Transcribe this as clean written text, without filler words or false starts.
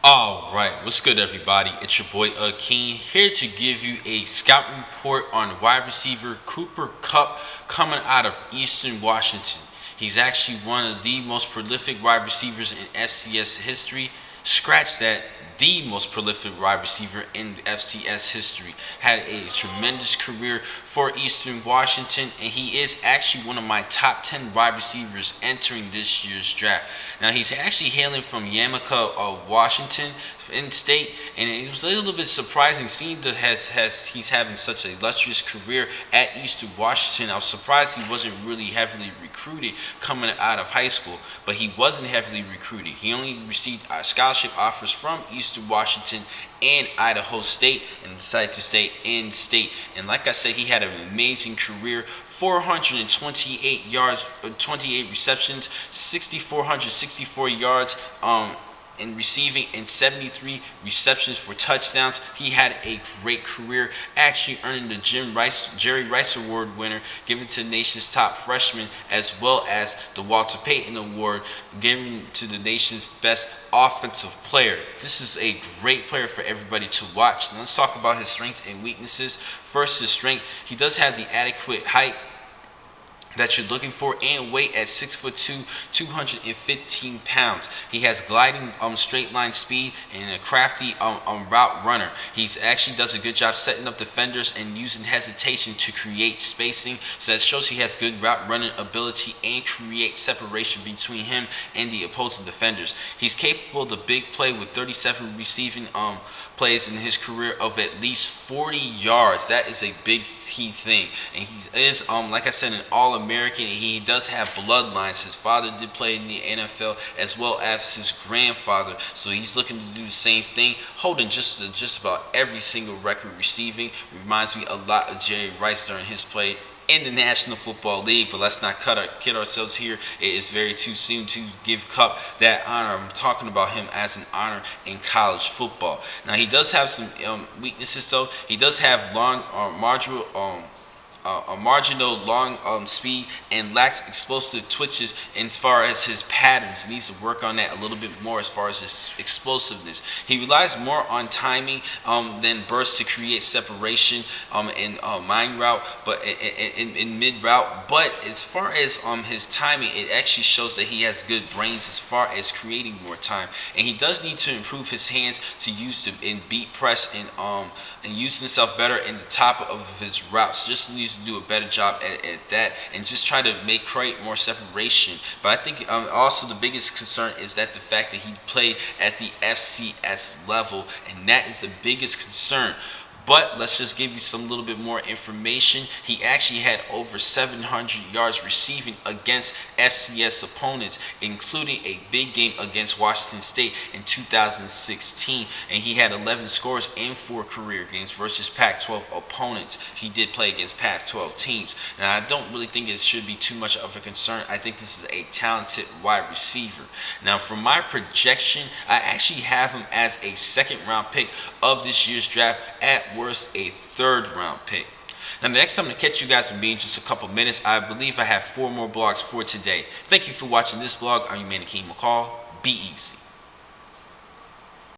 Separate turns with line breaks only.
Alright, what's good everybody? It's your boy Keen here to give you a scout report on wide receiver Cooper Kupp coming out of Eastern Washington. He's actually one of the most prolific wide receivers in FCS history. Scratch that, the most prolific wide receiver in FCS history. Had a tremendous career for Eastern Washington, and he is actually one of my top 10 wide receivers entering this year's draft. Now, he's actually hailing from Yamaika, Washington in state, and it was a little bit surprising seeing that he's having such an illustrious career at Eastern Washington. I was surprised he wasn't really heavily recruited coming out of high school, but he wasn't heavily recruited. He only received scholarship offers from Eastern Washington and Idaho State, and decided to stay in state. And like I said, he had an amazing career. 428 yards, 28 receptions, 6,464 yards in receiving, and 73 receptions for touchdowns. He had a great career, actually earning the Jerry Rice Award winner, given to the nation's top freshman, as well as the Walter Payton Award, given to the nation's best offensive player. This is a great player for everybody to watch. Now let's talk about his strengths and weaknesses. First, his strength. He does have the adequate height that you're looking for, and weight at 6'2", 215 pounds. He has gliding straight line speed and a crafty route runner. He's actually does a good job setting up defenders and using hesitation to create spacing. So that shows he has good route running ability and create separation between him and the opposing defenders. He's capable of the big play with 37 receiving plays in his career of at least 40 yards. That is a big key thing. And he is like I said, an All-American. He does have bloodlines. His father did play in the NFL as well as his grandfather, so he's looking to do the same thing, holding just about every single record receiving. Reminds me a lot of Jerry Rice during his play in the National Football League. But let's not kid ourselves here. It is very too soon to give Kupp that honor. I'm talking about him as an honor in college football. Now, he does have some weaknesses though. He does have long marginal long speed and lacks explosive twitches as far as his patterns. He needs to work on that a little bit more as far as his explosiveness. He relies more on timing than bursts to create separation in mind route, but in mid route. But as far as his timing, it actually shows that he has good brains as far as creating more time. And he does need to improve his hands to use in beat press and use himself better in the top of his routes. Just needs to do a better job at that, and just try to create more separation. But I think also the biggest concern is that the fact that he played at the FCS level, and that is the biggest concern. But let's just give you some little bit more information. He actually had over 700 yards receiving against FCS opponents, including a big game against Washington State in 2016. And he had 11 scores in 4 career games versus Pac-12 opponents. He did play against Pac-12 teams. Now, I don't really think it should be too much of a concern. I think this is a talented wide receiver. Now, for my projection, I actually have him as a second-round pick of this year's draft, at worst a third-round pick. Now, the next time to catch you guys will be in just a couple minutes. I believe I have 4 more blogs for today. Thank you for watching this blog. I'm your man, Akeem McCall. Be easy.